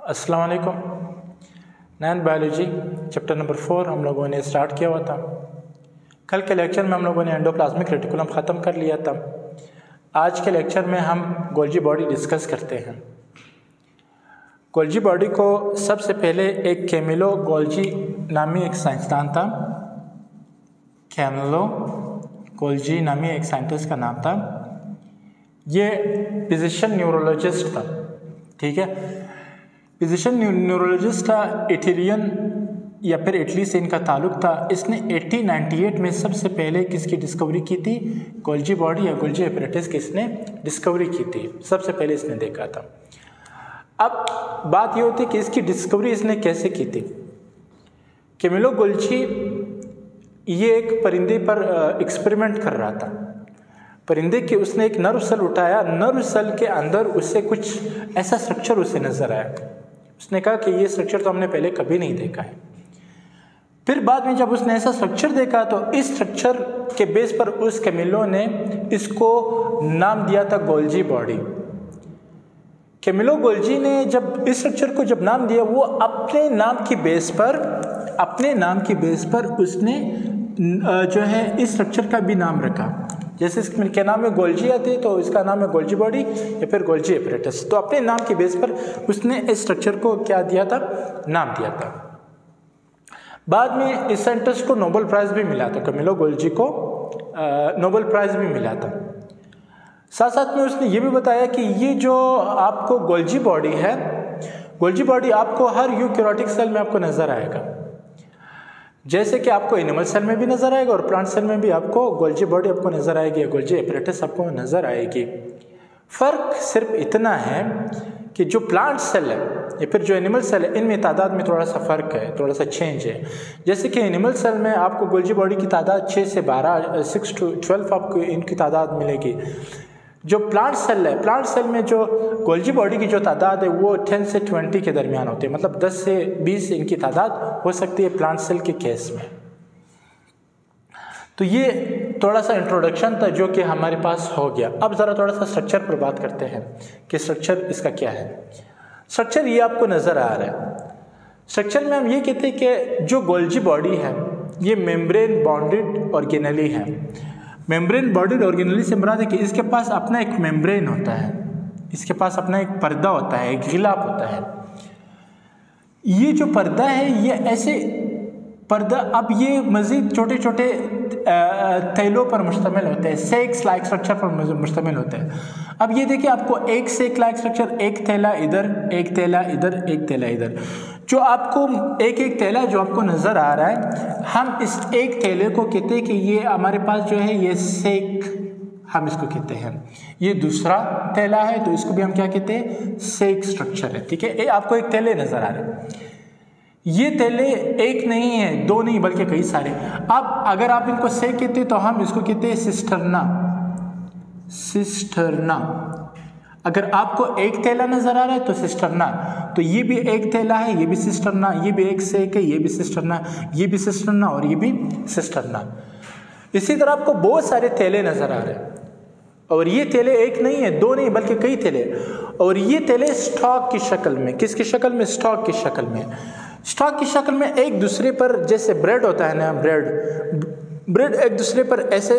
अस्सलाम वालेकुम। नैन biology chapter number 4 हम लोगों ने स्टार्ट किया हुआ था। कल के लेक्चर में हम लोगों ने एंडोप्लाज्मिक रेटिकुलम ख़त्म कर लिया था। आज के लेक्चर में हम गोल्जी बॉडी डिस्कस करते हैं। गोल्जी बॉडी को सबसे पहले एक कैमिलो गोल्जी नामी एक साइंसदान था। कैमिलो गोल्जी नामी एक साइंटिस्ट का नाम था। ये फिजिशियन न्यूरोलॉजिस्ट था, ठीक है। फिजिशियन न्यूरोलॉजिस्ट था, इटालियन या फिर इटली से इनका ताल्लुक था। इसने 1898 में सबसे पहले किसकी डिस्कवरी की थी? गोल्जी बॉडी या गोल्जी एपरेटस की इसने डिस्कवरी की थी, सबसे पहले इसने देखा था। अब बात ये होती कि इसकी डिस्कवरी इसने कैसे की थी। कैमिलो गोल्जी ये एक परिंदे पर एक्सपेरिमेंट कर रहा था। परिंदे के उसने एक नर्व सेल उठाया, नर्व सेल के अंदर उससे कुछ ऐसा स्ट्रक्चर उसे नजर आया। उसने कहा कि ये स्ट्रक्चर तो हमने पहले कभी नहीं देखा है। फिर बाद में जब उसने ऐसा स्ट्रक्चर देखा तो इस स्ट्रक्चर के बेस पर उस कैमिलो ने इसको नाम दिया था गोल्जी बॉडी। कैमिलो गोल्जी ने जब इस स्ट्रक्चर को जब नाम दिया, वो अपने नाम की बेस पर उसने जो है इस स्ट्रक्चर का भी नाम रखा। जैसे इसके नाम में गोल्जी आती है तो इसका नाम है गोल्जी बॉडी या फिर गोल्जी एपरेटस। तो अपने नाम की बेस पर उसने इस स्ट्रक्चर को क्या दिया था? नाम दिया था। बाद में इस साइंटिस्ट को नोबेल प्राइज भी मिला था। कैमिलो गोल्जी को नोबेल प्राइज भी मिला था। साथ साथ में उसने ये भी बताया कि ये जो आपको गोल्जी बॉडी है, गोल्जी बॉडी आपको हर यूकैरियोटिक सेल में आपको नजर आएगा। जैसे कि आपको एनिमल सेल में भी नजर आएगा और प्लांट सेल में भी आपको गोल्जी बॉडी आपको नजर आएगी, गोल्जी एपरेटस आपको नजर आएगी। फर्क सिर्फ इतना है कि जो प्लांट सेल है या फिर जो एनिमल सेल है, इनमें तादाद में थोड़ा सा फर्क है, थोड़ा सा चेंज है। जैसे कि एनिमल सेल में आपको गोल्जी बॉडी की तादाद 6 से 12, 6 to 12 आपको इनकी तादाद मिलेगी। जो प्लांट सेल है, प्लांट सेल में जो गोल्जी बॉडी की जो तादाद है वो 10 से 20 के दरमियान होती है, मतलब 10 से 20 इनकी तादाद हो सकती है प्लांट सेल के केस में। तो ये थोड़ा सा इंट्रोडक्शन था जो कि हमारे पास हो गया। अब ज़रा थोड़ा सा स्ट्रक्चर पर बात करते हैं कि स्ट्रक्चर इसका क्या है। स्ट्रक्चर ये आपको नज़र आ रहा है। स्ट्रक्चर में हम ये कहते हैं कि जो गोल्जी बॉडी है ये मेम्ब्रेन बॉन्डेड ऑर्गेनेली है। मेम्ब्रेन बॉन्डेड ऑर्गेनेली से मुराद है कि इसके पास अपना एक मेम्ब्रेन होता है, इसके पास अपना एक पर्दा होता है, एक गिलाफ होता है। ये जो पर्दा है ये ऐसे पर्दा, अब ये मज़ीद छोटे छोटे थैलों पर मुश्तमिल होते हैं, सेक्स लाइक स्ट्रक्चर पर मुश्तमिल होते हैं। अब ये देखिए आपको एक सेक लाइक स्ट्रक्चर, एक थैला इधर, एक थैला इधर, एक थैला इधर। जो आपको एक थैला जो आपको नज़र आ रहा है, हम इस एक थैले को कहते हैं कि ये हमारे पास जो है ये सेक, हम इसको कहते हैं। ये दूसरा थैला है तो इसको भी हम क्या कहते हैं? सेक स्ट्रक्चर है, ठीक है। ये आपको एक थैले नज़र आ रहे हैं। ये थैले एक नहीं है, दो नहीं, बल्कि कई सारे। अब अगर आप इनको सेक कहते हैं तो हम इसको कहते हैं सिस्टर्ना। सिस्टर्ना। अगर आपको एक थैला नजर आ रहा है तो सिस्टर्ना, तो ये भी एक थैला है, ये भी सिस्टर्ना, ये भी एक सेक है, ये भी सिस्टर्ना, ये भी सिस्टर्ना और ये भी सिस्टर्ना। इसी तरह आपको बहुत सारे थैले नजर आ रहे हैं और ये थैले एक नहीं है, दो नहीं, बल्कि कई थैले। और ये थैले स्टॉक की शक्ल में, किसकी शक्ल में? स्टॉक की शक्ल में। स्टॉक की शक्ल में एक दूसरे पर, जैसे ब्रेड होता है ना, ब्रेड एक दूसरे पर ऐसे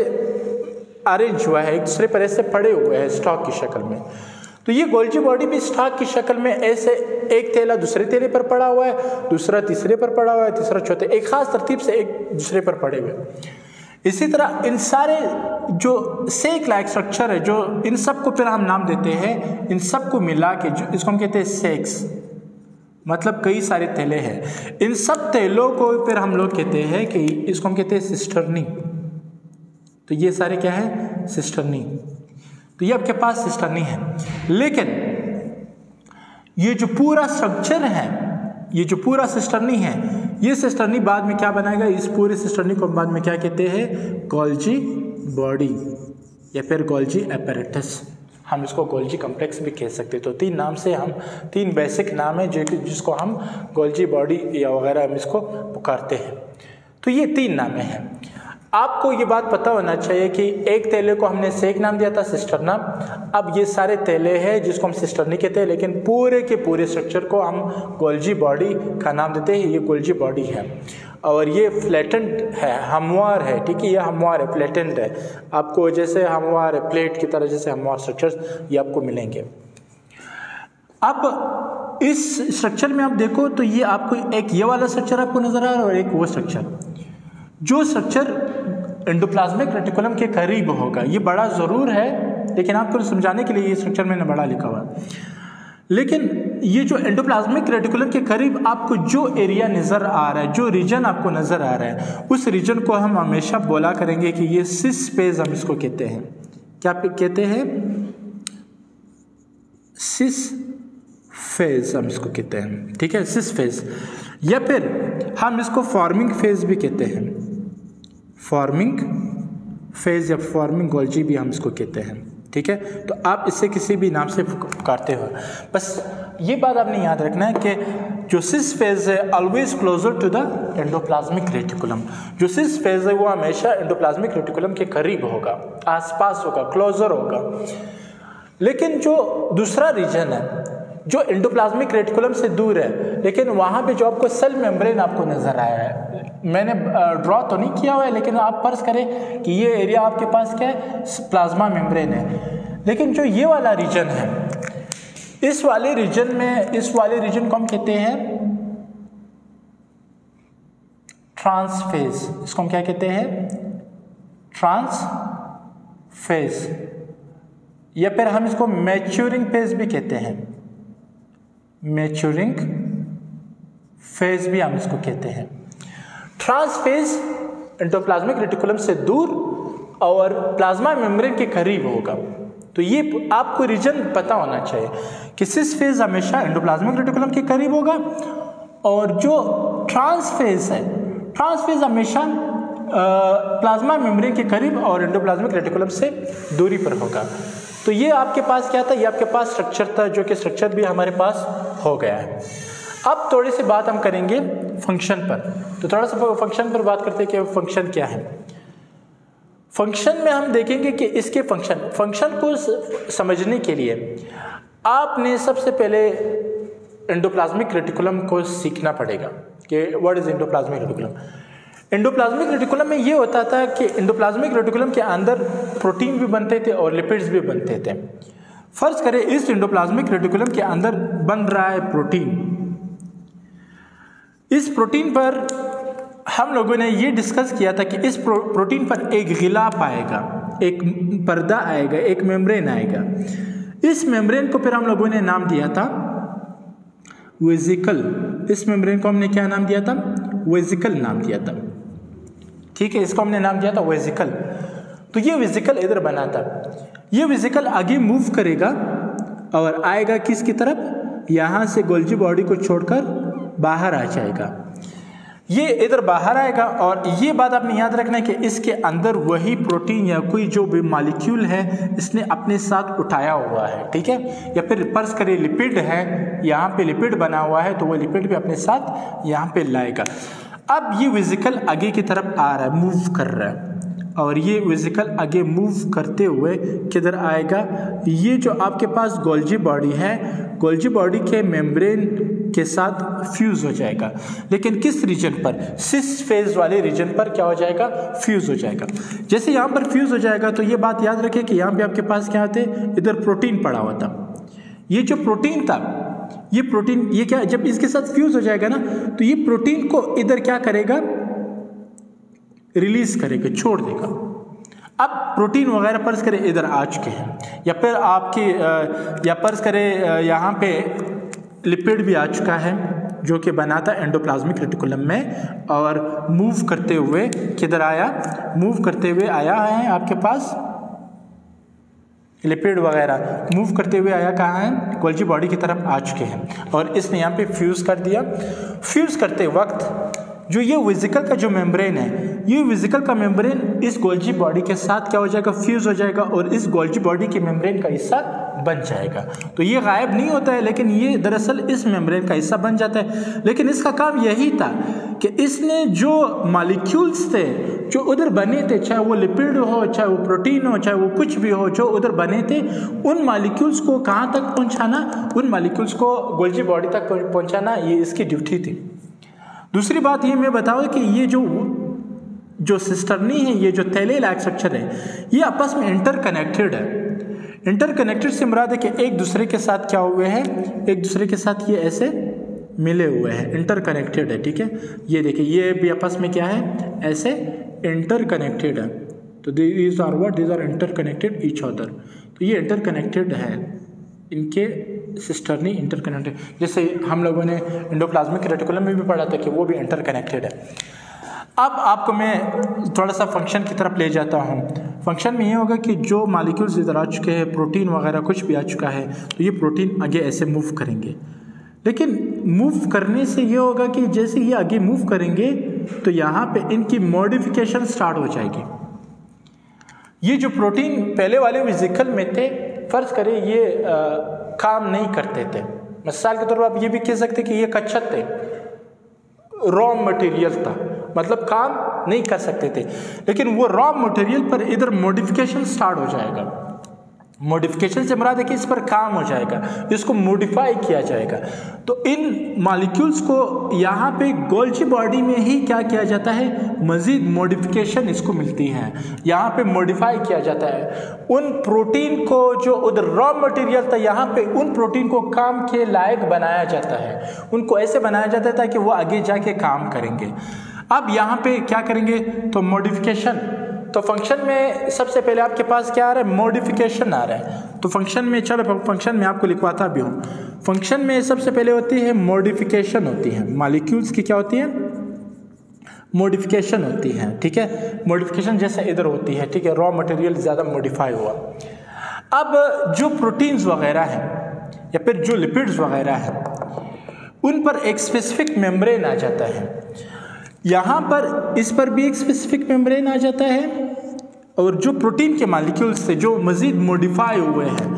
अरेंज हुआ है, एक दूसरे पर ऐसे पड़े हुए हैं स्टॉक की शक्ल में। तो ये गोल्जी बॉडी भी स्टॉक की शक्ल में ऐसे एक थैला दूसरे थैले पर पड़ा हुआ है, दूसरा तीसरे पर पड़ा हुआ है, तीसरा चौथे, एक खास तरतीब से एक दूसरे पर पड़े हुए। इसी तरह इन सारे जो सेक लाइक स्ट्रक्चर है, जो इन सब को फिर हम नाम देते हैं, इन सब को मिला के जो इसको हम कहते हैं सेक्स, मतलब कई सारे थैले हैं। इन सब थैलों को फिर हम लोग कहते हैं कि इसको हम कहते हैं सिस्टर्नी। तो ये सारे क्या है? सिस्टर्नी। तो ये आपके पास सिस्टर्नी है। लेकिन ये जो पूरा स्ट्रक्चर है, ये जो पूरा सिस्टर्नी है, ये सिस्टर्नी बाद में क्या बनाएगा? इस पूरे सिस्टर्नी को बाद में क्या कहते हैं? गोल्जी बॉडी या फिर गोल्जी एपरेटस। हम इसको गोल्जी कॉम्प्लेक्स भी कह सकते हैं। तो तीन नाम से हम, तीन बेसिक नाम है जिसको हम गोल्जी बॉडी या वगैरह हम इसको पुकारते हैं। तो ये तीन नामें हैं। आपको ये बात पता होना चाहिए कि एक तेले को हमने सेक नाम दिया था, सिस्टरना। अब ये सारे तेले हैं जिसको हम सिस्टरनी कहते हैं, लेकिन पूरे के पूरे स्ट्रक्चर को हम गोल्जी बॉडी का नाम देते हैं। ये गोल्जी बॉडी है और ये फ्लैटेंट है, हमवार है, ठीक है, ये हमवार है, फ्लैटेंट है। आपको जैसे हमवार है, प्लेट की तरह जैसे हमवार स्ट्रक्चर्स ये आपको मिलेंगे। अब इस स्ट्रक्चर में आप देखो तो ये आपको एक ये वाला स्ट्रक्चर आपको नजर आ रहा है और एक वो स्ट्रक्चर, जो स्ट्रक्चर एंडोप्लाज्मिक रेटिकुलम के करीब होगा। ये बड़ा ज़रूर है, लेकिन आपको समझाने के लिए ये स्ट्रक्चर मैंने बड़ा लिखा हुआ है। लेकिन ये जो एंडोप्लाज्मिक रेटिकुलम के करीब आपको जो एरिया नज़र आ रहा है, जो रीजन आपको नज़र आ रहा है, उस रीजन को हम हमेशा बोला करेंगे कि ये सिस फेज हम इसको कहते हैं। क्या कहते हैं? सिस फेज हम इसको कहते हैं, ठीक है, सिस फेज। या फिर हम इसको फॉर्मिंग फेज भी कहते हैं, फॉर्मिंग फेज या फॉर्मिंग गोल्जी भी हम इसको कहते हैं, ठीक है। तो आप इससे किसी भी नाम से पुकारते हो, बस ये बात आपने याद रखना है कि जो सिस फेज है always closer to the endoplasmic reticulum. जो सिस फेज है वो हमेशा एंडोप्लाज्मिक रेटिकुलम के करीब होगा, आसपास होगा, क्लोजर होगा। लेकिन जो दूसरा रीजन है जो एंडोप्लाज्मिक रेटिकुलम से दूर है, लेकिन वहाँ पे जो आपको सेल मेम्ब्रेन आपको नजर आया है, मैंने ड्रॉ तो नहीं किया हुआ है, लेकिन आप फर्ज करें कि ये एरिया आपके पास क्या है, प्लाज्मा मेम्ब्रेन है। लेकिन जो ये वाला रीजन है, इस वाले रीजन में, इस वाले रीजन को हम कहते हैं ट्रांस फेज। इसको हम क्या कहते हैं? ट्रांस फेज, या फिर हम इसको मैच्योरिंग फेज भी कहते हैं, मैच्योरिंग फेज भी हम इसको कहते हैं। ट्रांस फेज एंडोप्लाज्मिक रेटिकुलम से दूर और प्लाज्मा मेम्ब्रेन के करीब होगा। तो ये आपको रीजन पता होना चाहिए कि सिस फेज हमेशा एंडोप्लाज्मिक रेटिकुलम के करीब होगा, और जो ट्रांस फेज है, ट्रांस फेज हमेशा प्लाज्मा मेम्ब्रेन के करीब और एंडोप्लाज्मिक रेटिकुलम से दूरी पर होगा। तो ये आपके पास क्या था? ये आपके पास स्ट्रक्चर था, जो कि स्ट्रक्चर भी हमारे पास हो गया है। अब थोड़ी सी बात हम करेंगे फंक्शन पर। तो थोड़ा सा फंक्शन पर बात करते हैं कि फंक्शन क्या है। फंक्शन में हम देखेंगे कि इसके फंक्शन को समझने के लिए आपने सबसे पहले एंडोप्लाज्मिक रेटिकुलम को सीखना पड़ेगा कि what is endoplasmic reticulum. Endoplasmic reticulum में ये होता था कि एंडोप्लाज्मिक रेटिकुलम के अंदर प्रोटीन भी बनते थे और लिपिड्स भी बनते थे। फर्ज करें इस एंडोप्लाज्मिक रेटिकुलम के अंदर बन रहा है प्रोटीन। इस प्रोटीन पर हम लोगों ने ये डिस्कस किया था कि इस प्रोटीन पर एक गिलाफ आएगा, एक पर्दा आएगा, एक मेम्ब्रेन आएगा। इस मेम्ब्रेन को फिर हम लोगों ने नाम दिया था वेसिकल। इस मेम्ब्रेन को हमने क्या नाम दिया था? वेसिकल नाम दिया था, ठीक है, इसको हमने नाम दिया था वेसिकल। तो ये वेसिकल इधर बना था। ये वेसिकल आगे मूव करेगा और आएगा किसकी तरफ? यहाँ से गोल्जी बॉडी को छोड़कर बाहर आ जाएगा। ये इधर बाहर आएगा, और ये बात आपने याद रखना है कि इसके अंदर वही प्रोटीन या कोई जो भी मॉलिक्यूल है इसने अपने साथ उठाया हुआ है, ठीक है। या फिर फर्ज करें लिपिड है, यहाँ पे लिपिड बना हुआ है, तो वो लिपिड भी अपने साथ यहाँ पे लाएगा। अब ये वेसिकल आगे की तरफ आ रहा है, मूव कर रहा है, और ये वेसिकल आगे मूव करते हुए किधर आएगा? ये जो आपके पास गोल्जी बॉडी है, गोल्जी बॉडी के मेम्ब्रेन के साथ फ्यूज हो जाएगा। लेकिन किस रीजन पर? सिस फेज वाले रीजन पर क्या हो जाएगा? फ्यूज हो जाएगा। जैसे यहाँ पर फ्यूज हो जाएगा तो ये बात याद रखें कि यहाँ पे आपके पास क्या थे? इधर प्रोटीन पड़ा हुआ था। ये जो प्रोटीन था, ये प्रोटीन, ये क्या, जब इसके साथ फ्यूज हो जाएगा ना, तो ये प्रोटीन को इधर क्या करेगा? रिलीज करेगा, छोड़ देगा। अब प्रोटीन वगैरह फर्ज करें इधर आ चुके हैं, या फिर आपकी या फर्ज करें यहाँ पे लिपिड भी आ चुका है जो कि बना था एंडोप्लाज्मिक रेटिकुलम में, और मूव करते हुए किधर आया? मूव करते हुए आया है आपके पास लिपिड वगैरह मूव करते हुए आया कहाँ है? गोल्जी बॉडी की तरफ आ चुके हैं, और इसने यहाँ पे फ्यूज कर दिया। फ्यूज करते वक्त जो ये वेसिकल का जो मेम्ब्रेन है, ये वेसिकल का मेम्ब्रेन इस गोल्जी बॉडी के साथ क्या हो जाएगा? फ्यूज हो जाएगा, और इस गोल्जी बॉडी के मेम्ब्रेन का हिस्सा बन जाएगा। तो ये गायब नहीं होता है, लेकिन ये दरअसल इस मेम्ब्रेन का हिस्सा बन जाता है। लेकिन इसका काम यही था कि इसने जो मॉलिक्यूल्स थे जो उधर बने थे, चाहे वो लिपिड हो, चाहे वो प्रोटीन हो, चाहे वो कुछ भी हो, जो उधर बने थे, उन मॉलिक्यूल्स को कहाँ तक पहुँचाना, उन मॉलिक्यूल्स को गोल्जी बॉडी तक पहुँचाना, ये इसकी ड्यूटी थी। दूसरी बात ये मैं बताऊँ कि ये जो सिस्टर्नी है, ये जो थैले लाइक स्ट्रक्चर है, ये आपस में इंटरकनेक्टेड है। इंटरकनेक्टेड से मुराद है कि एक दूसरे के साथ क्या हुए हैं, एक दूसरे के साथ ये ऐसे मिले हुए हैं, इंटरकनेक्टेड है। ठीक है, ये देखिए, ये भी आपस में क्या है, ऐसे इंटरकनेक्टेड है। तो these are what, these are interconnected each other. तो ये इंटरकनेक्टेड है, इनके सिस्टर्नी इंटरकनेक्टेड। जैसे हम लोगों ने एंडोप्लाज्मिक रेटिकुलम में भी पढ़ा था कि वो भी इंटरकनेक्टेड है। अब आपको मैं थोड़ा सा फंक्शन की तरफ ले जाता हूँ। फंक्शन में ये होगा कि जो मॉलिक्यूल्स इधर आ चुके हैं, प्रोटीन वगैरह कुछ भी आ चुका है, तो ये प्रोटीन आगे ऐसे मूव करेंगे। लेकिन मूव करने से ये होगा कि जैसे ये आगे मूव करेंगे तो यहाँ पे इनकी मॉडिफिकेशन स्टार्ट हो जाएगी। ये जो प्रोटीन पहले वाले वेसिकल में थे, फर्ज करें ये काम नहीं करते थे। मिसाल के तौर पर आप ये भी कह सकते कि ये कच्चा थे, रॉ मटेरियल था, मतलब काम नहीं कर सकते थे। लेकिन वो रॉ मटेरियल पर इधर मॉडिफिकेशन स्टार्ट हो जाएगा। मॉडिफिकेशन से मुराद है कि इस पर काम हो जाएगा, इसको मॉडिफाई किया जाएगा। तो इन मॉलिक्यूल्स को यहाँ पे गोल्जी बॉडी में ही क्या किया जाता है, मजीद मॉडिफिकेशन इसको मिलती है, यहाँ पे मॉडिफाई किया जाता है। उन प्रोटीन को जो उधर रॉ मटेरियल था, यहाँ पे उन प्रोटीन को काम के लायक बनाया जाता है, उनको ऐसे बनाया जाता है ताकि वो आगे जाके काम करेंगे। अब यहाँ पे क्या करेंगे, तो मॉडिफिकेशन। तो फंक्शन में सबसे पहले आपके पास क्या आ रहा है, मॉडिफिकेशन आ रहा है। तो फंक्शन में, चलो फंक्शन में आपको लिखवाता भी हूँ। फंक्शन में सबसे पहले होती है मॉडिफिकेशन होती है, मॉलिक्यूल्स की क्या होती है, मॉडिफिकेशन होती है। ठीक है, मॉडिफिकेशन जैसे इधर होती है। ठीक है, रॉ मटेरियल ज़्यादा मॉडिफाई हुआ। अब जो प्रोटीन्स वगैरह हैं या फिर जो लिपिड्स वगैरह हैं, उन पर एक स्पेसिफिक मेम्ब्रेन आ जाता है। यहाँ पर इस पर भी एक स्पेसिफिक मेम्ब्रेन आ जाता है, और जो प्रोटीन के मॉलिक्यूल्स थे जो मज़ीद मॉडिफाई हुए हैं,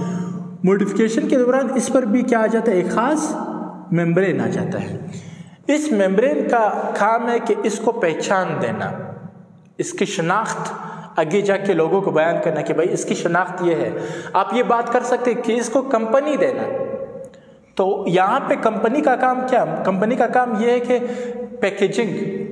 मॉडिफिकेशन के दौरान इस पर भी क्या आ जाता है, एक ख़ास मेम्ब्रेन आ जाता है। इस मेम्ब्रेन का काम है कि इसको पहचान देना, इसकी शनाख्त आगे जाके लोगों को बयान करना कि भाई इसकी शनाख्त ये है। आप ये बात कर सकते हैं कि इसको कंपनी देना। तो यहाँ पे कंपनी का काम क्या, कंपनी का काम ये है कि पैकेजिंग।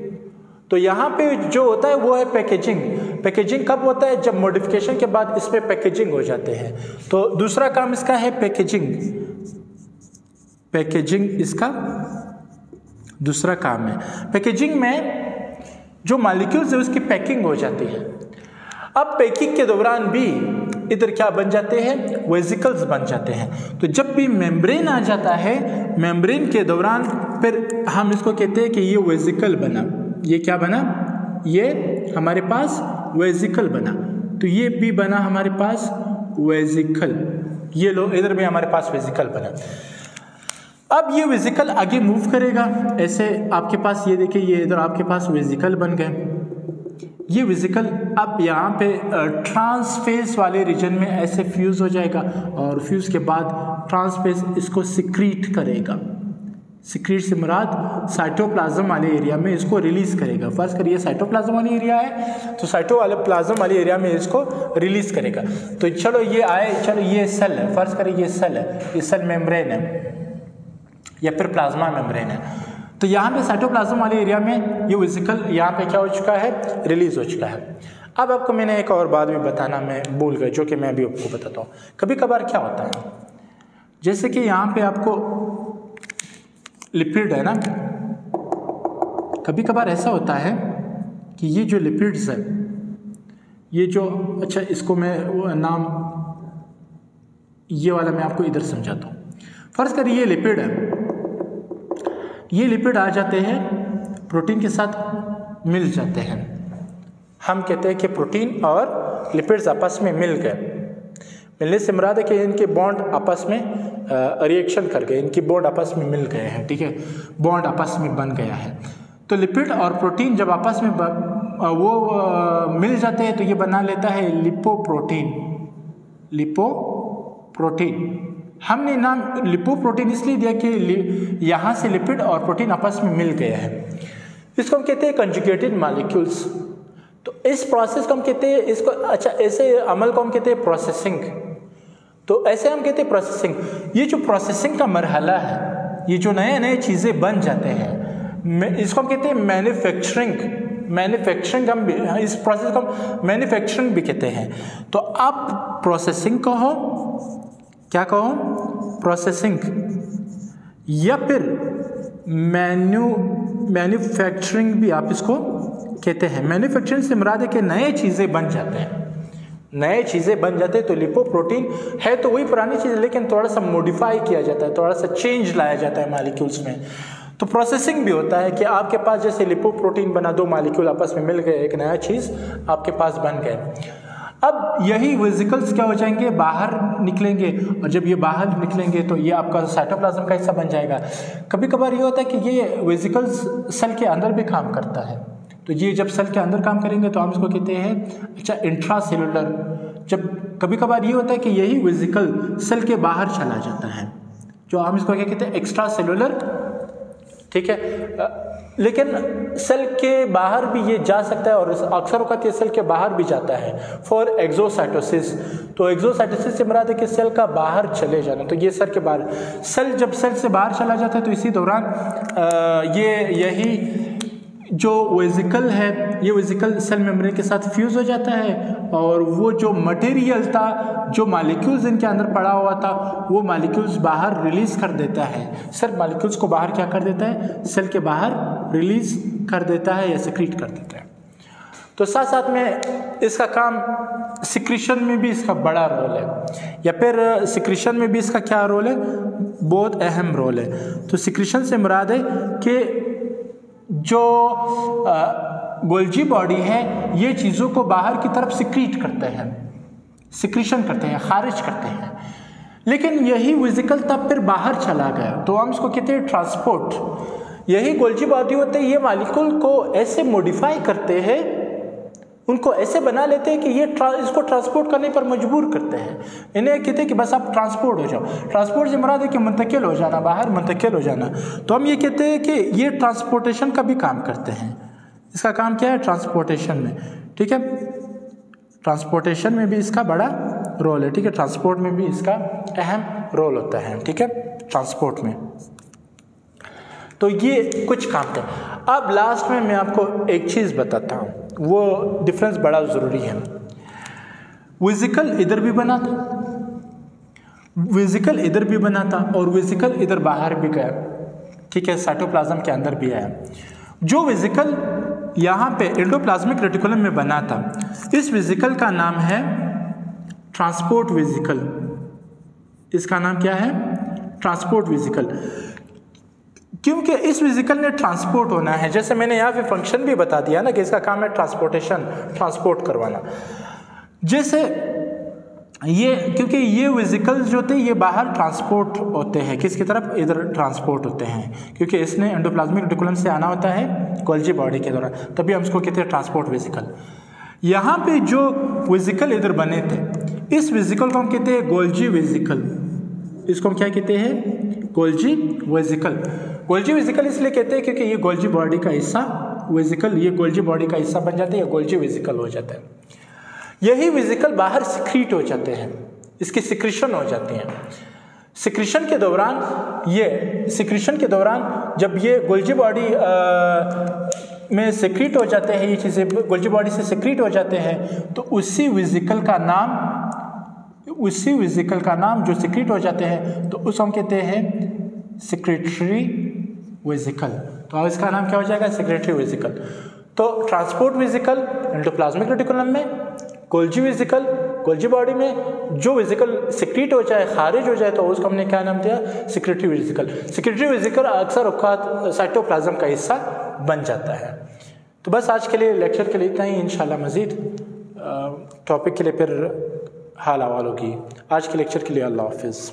तो यहाँ पे जो होता है वो है पैकेजिंग। पैकेजिंग कब होता है, जब मॉडिफिकेशन के बाद इसमें पैकेजिंग हो जाते हैं। तो दूसरा काम इसका है पैकेजिंग। पैकेजिंग इसका दूसरा काम है। पैकेजिंग में जो मॉलिक्यूल्स है उसकी पैकिंग हो जाती है। अब पैकिंग के दौरान भी इधर क्या बन जाते हैं, वेसिकल्स बन जाते हैं। तो जब भी मेम्ब्रेन आ जाता है, मेम्ब्रेन के दौरान फिर हम इसको कहते हैं कि ये वेसिकल बना। ये क्या बना, ये हमारे पास वेसिकल बना। तो ये भी बना हमारे पास वेसिकल, ये लो इधर भी हमारे पास वेसिकल बना। अब ये वेसिकल आगे मूव करेगा ऐसे, आपके पास ये देखिए, ये इधर आपके पास वेसिकल बन गए। ये वेसिकल अब यहाँ पे ट्रांसफेस वाले रीजन में ऐसे फ्यूज़ हो जाएगा, और फ्यूज़ के बाद ट्रांसफेस इसको सिक्रीट करेगा। सिक्रीट से मुराद साइटोप्लाज्म वाले एरिया में इसको रिलीज़ करेगा। फर्स्ट करिए साइटोप्लाज्म वाली एरिया है, तो साइटोप्लाज्म वाले एरिया में इसको रिलीज़ करेगा। तो चलो ये आए, चलो ये सेल है, फर्स्ट करिए ये सेल है, ये सेल मेम्ब्रेन है या फिर प्लाज्मा मेम्ब्रेन है। तो यहाँ पे साइटोप्लाज्म वाले एरिया में ये वेसिकल यहाँ पे क्या हो चुका है, रिलीज हो चुका है। अब आपको मैंने एक और बात भी बताना मैं भूल गया, जो कि मैं अभी आपको बताता हूँ। कभी कभार क्या होता है, जैसे कि यहाँ पे आपको लिपिड है ना, कभी कभार ऐसा होता है कि ये जो लिपिड्स है, ये जो, अच्छा इसको मैं नाम, ये वाला मैं आपको इधर समझाता हूँ। फर्ज करिए ये लिपिड है, ये लिपिड आ जाते हैं प्रोटीन के साथ मिल जाते हैं। हम कहते हैं कि प्रोटीन और लिपिड्स आपस में मिल गए। मिलने से मुराद है कि इनके बॉन्ड आपस में रिएक्शन कर गए, इनकी बॉन्ड आपस में मिल गए हैं। ठीक है, बॉन्ड आपस में बन गया है। तो लिपिड और प्रोटीन जब आपस में मिल जाते हैं तो ये बना लेता है लिपोप्रोटीन। प्रोटीन। हमने नाम लिपोप्रोटीन इसलिए दिया कि यहाँ से लिपिड और प्रोटीन आपस में मिल गए हैं। इसको हम कहते हैं कंजुगेटेड मॉलिक्यूल्स। तो इस प्रोसेस को हम कहते हैं, इसको अच्छा ऐसे अमल को हम कहते हैं प्रोसेसिंग। तो ऐसे हम कहते हैं प्रोसेसिंग। ये जो प्रोसेसिंग का मरहला है, ये जो नए नए चीज़ें बन जाते हैं, इसको हम कहते हैं मैन्युफैक्चरिंग। मैन्युफैक्चरिंग हम इस प्रोसेस को हम मैन्युफैक्चरिंग भी कहते हैं। तो आप प्रोसेसिंग कहो, क्या कहो, प्रोसेसिंग, या फिर मैन्युफैक्चरिंग भी आप इसको कहते हैं। मैन्युफैक्चरिंग से मुराद है कि नए चीज़ें बन जाते हैं, नए चीज़ें बन जाते हैं। तो लिपोप्रोटीन है तो वही पुरानी चीज़, लेकिन थोड़ा सा मॉडिफाई किया जाता है, थोड़ा सा चेंज लाया जाता है मॉलिक्यूल्स में। तो प्रोसेसिंग भी होता है कि आपके पास जैसे लिपोप्रोटीन बना, दो मॉलिक्यूल आपस में मिल गए, एक नया चीज़ आपके पास बन गए। अब यही वेसिकल्स क्या हो जाएंगे, बाहर निकलेंगे, और जब ये बाहर निकलेंगे तो ये आपका साइटोप्लाज्म का हिस्सा बन जाएगा। कभी कभार ये होता है कि ये वेसिकल्स सेल के अंदर भी काम करता है। तो ये जब सेल के अंदर काम करेंगे तो हम इसको कहते हैं अच्छा इंट्रासेलुलर। जब कभी कभार ये होता है कि यही वेसिकल सेल के बाहर चला जाता है, जो हम इसको क्या कहते हैं एक्स्ट्रा सेलुलर, ठीक है। लेकिन सेल के बाहर भी ये जा सकता है, और अक्सर वक्त ये सेल के बाहर भी जाता है फॉर एक्सोसाइटोसिस। तो एक्सोसाइटोसिस से मुराद है कि सेल का बाहर चले जाना। तो ये सेल के बाहर, सेल जब सेल से बाहर चला जाता है तो इसी दौरान यही जो वेसिकल है, ये वेसिकल सेल मेम्ब्रेन के साथ फ्यूज हो जाता है, और वो जो मटेरियल था, जो मॉलिक्यूल्स इनके अंदर पड़ा हुआ था, वो मॉलिक्यूल्स बाहर रिलीज कर देता है। सेल मॉलिक्यूल्स को बाहर क्या कर देता है, सेल के बाहर रिलीज कर देता है या सिक्रीट कर देता है। तो साथ साथ में इसका काम सिक्रीशन में भी इसका बड़ा रोल है, या फिर सिक्रीशन में भी इसका क्या रोल है, बहुत अहम रोल है। तो सिक्रीशन से मुराद है कि जो गोल्जी बॉडी है, ये चीज़ों को बाहर की तरफ सिक्रीट करते हैं, सिक्रीशन करते हैं, खारिज करते हैं। लेकिन यही वेसिकल तब फिर बाहर चला गया, तो हम इसको कहते हैं ट्रांसपोर्ट। यही गोल्जी बॉडी होते हैं, ये मॉलिक्यूल को ऐसे मॉडिफाई करते हैं, उनको ऐसे बना लेते हैं कि ये इसको ट्रांसपोर्ट करने पर मजबूर करते हैं। इन्हें कहते हैं कि बस आप ट्रांसपोर्ट हो जाओ। ट्रांसपोर्ट से मुराद है कि मुंतकिल हो जाना, बाहर मुंतकिल हो जाना। तो हम ये कहते हैं कि ये ट्रांसपोर्टेशन का भी काम करते हैं। इसका काम क्या है, ट्रांसपोर्टेशन में, ठीक है। ट्रांसपोर्टेशन में भी इसका बड़ा रोल है, ठीक है। ट्रांसपोर्ट में भी इसका अहम रोल होता है, ठीक है, ट्रांसपोर्ट में। तो ये कुछ काम थे। अब लास्ट में मैं आपको एक चीज़ बताता हूँ, वो डिफरेंस बड़ा ज़रूरी है। वेसिकल इधर भी बना था, वेसिकल इधर भी बना था, और वेसिकल इधर बाहर भी गया, ठीक है, साइटोप्लाज्म के अंदर भी आया। जो वेसिकल यहाँ पे एंडोप्लाज्मिक रेटिकुलम में बना था, इस वेसिकल का नाम है ट्रांसपोर्ट वेसिकल। इसका नाम क्या है, ट्रांसपोर्ट वेसिकल। क्योंकि इस वेसिकल ने ट्रांसपोर्ट होना है, जैसे मैंने यहाँ पे फंक्शन भी बता दिया ना कि इसका काम है ट्रांसपोर्टेशन, ट्रांसपोर्ट करवाना। जैसे ये, क्योंकि ये वेसिकल्स जो होते हैं ये बाहर ट्रांसपोर्ट होते हैं, किसकी तरफ, इधर ट्रांसपोर्ट होते हैं, क्योंकि इसने एंडोप्लाज्मिक रेटिकुलम से आना होता है गोल्जी बॉडी के दौरान, तभी हम इसको कहते हैं ट्रांसपोर्ट वेसिकल। यहाँ पे जो वेसिकल इधर बने थे, इस वेसिकल को हम कहते हैं गोल्जी वेसिकल। इसको हम क्या कहते हैं, गोल्जी वेसिकल। गोल्जी वेसिकल इसलिए कहते हैं क्योंकि ये गोल्जी बॉडी का हिस्सा, वेसिकल ये गोल्जी बॉडी का हिस्सा बन जाते हैं, गोल्जी वेसिकल हो जाता है। यही वेसिकल बाहर सिक्रीट हो जाते हैं, इसकी सिक्रीशन हो जाती हैं। सिक्रीशन के दौरान, ये सिक्रीशन के दौरान जब ये गोल्जी बॉडी में सिक्रीट हो जाते हैं, ये चीज़ें गोल्जी बॉडी से सिक्रीट हो जाते हैं, तो उसी वेसिकल का नाम जो सिक्रीट हो जाते हैं, तो उसको हम कहते हैं सिक्रेटरी वेसिकल। तो इसका नाम क्या हो जाएगा, सेक्रेटरी वेसिकल। तो ट्रांसपोर्ट वेसिकल एंडोप्लाज्मिक रेटिकुलम में, गोल्जी वेसिकल गोल्जी बॉडी में, जो वेसिकल सिक्रीट हो जाए, खारिज हो जाए, तो उसको हमने क्या नाम दिया, सेक्रेटरी वेसिकल। सेक्रेटरी वेसिकल अक्सर औकात साइटोप्लाज्म का हिस्सा बन जाता है। तो बस आज के लिए लेक्चर के लिए इतना ही। इंशाल्लाह मज़ीद टॉपिक के लिए फिर हाल अहवाल होगी। आज के लेक्चर के लिए अल्लाह हाफिज़।